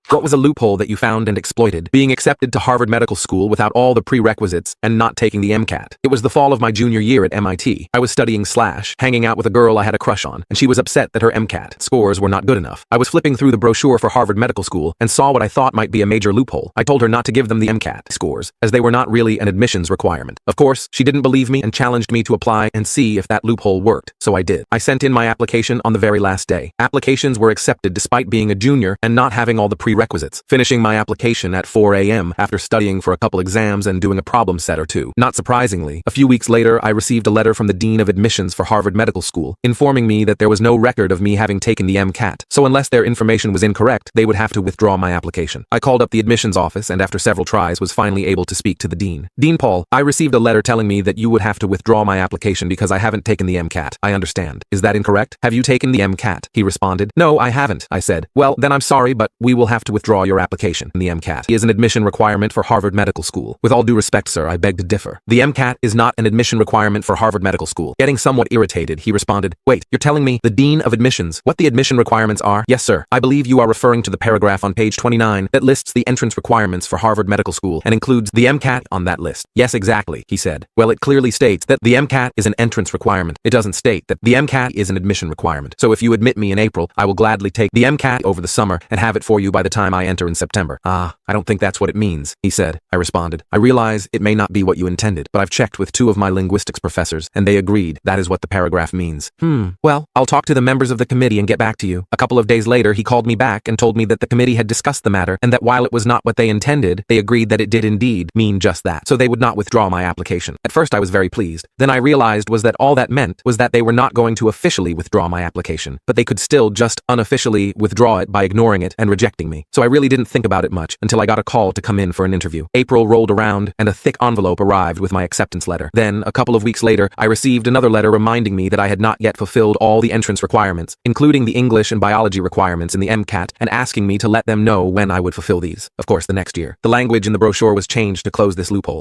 What was a loophole that you found and exploited? Being accepted to Harvard Medical School without all the prerequisites and not taking the MCAT. It was the fall of my junior year at MIT. I was studying hanging out with a girl I had a crush on, and she was upset that her MCAT scores were not good enough. I was flipping through the brochure for Harvard Medical School and saw what I thought might be a major loophole. I told her not to give them the MCAT scores, as they were not really an admissions requirement. Of course, she didn't believe me and challenged me to apply and see if that loophole worked, so I did. I sent in my application on the very last day. Applications were accepted despite being a junior and not having all the prerequisites. Finishing my application at 4 a.m. after studying for a couple exams and doing a problem set or two. Not surprisingly, a few weeks later I received a letter from the Dean of Admissions for Harvard Medical School, informing me that there was no record of me having taken the MCAT, so unless their information was incorrect, they would have to withdraw my application. I called up the admissions office and after several tries was finally able to speak to the dean. Dean Paul, I received a letter telling me that you would have to withdraw my application because I haven't taken the MCAT. I understand. Is that incorrect? Have you taken the MCAT? He responded. No, I haven't, I said. Well, then I'm sorry, but we will have to withdraw your application. The MCAT is an admission requirement for Harvard Medical School. With all due respect, sir, I beg to differ. The MCAT is not an admission requirement for Harvard Medical School. Getting somewhat irritated, he responded, wait, you're telling me the Dean of Admissions what the admission requirements are? Yes, sir. I believe you are referring to the paragraph on page 29 that lists the entrance requirements for Harvard Medical School and includes the MCAT on that list. Yes, exactly, he said. Well, it clearly states that the MCAT is an entrance requirement. It doesn't state that the MCAT is an admission requirement. So if you admit me in April, I will gladly take the MCAT over the summer and have it for you by the time I enter in September. I don't think that's what it means, he said. I responded. I realize it may not be what you intended, but I've checked with 2 of my linguistics professors, and they agreed that is what the paragraph means. Well, I'll talk to the members of the committee and get back to you. A couple of days later, he called me back and told me that the committee had discussed the matter and that while it was not what they intended, they agreed that it did indeed mean just that, so they would not withdraw my application. At first, I was very pleased. Then I realized was that all that meant was that they were not going to officially withdraw my application, but they could still just unofficially withdraw it by ignoring it and rejecting me. So I really didn't think about it much until I got a call to come in for an interview. April rolled around and a thick envelope arrived with my acceptance letter. Then, a couple of weeks later, I received another letter reminding me that I had not yet fulfilled all the entrance requirements, including the English and biology requirements in the MCAT, and asking me to let them know when I would fulfill these. Of course, the next year. The language in the brochure was changed to close this loophole.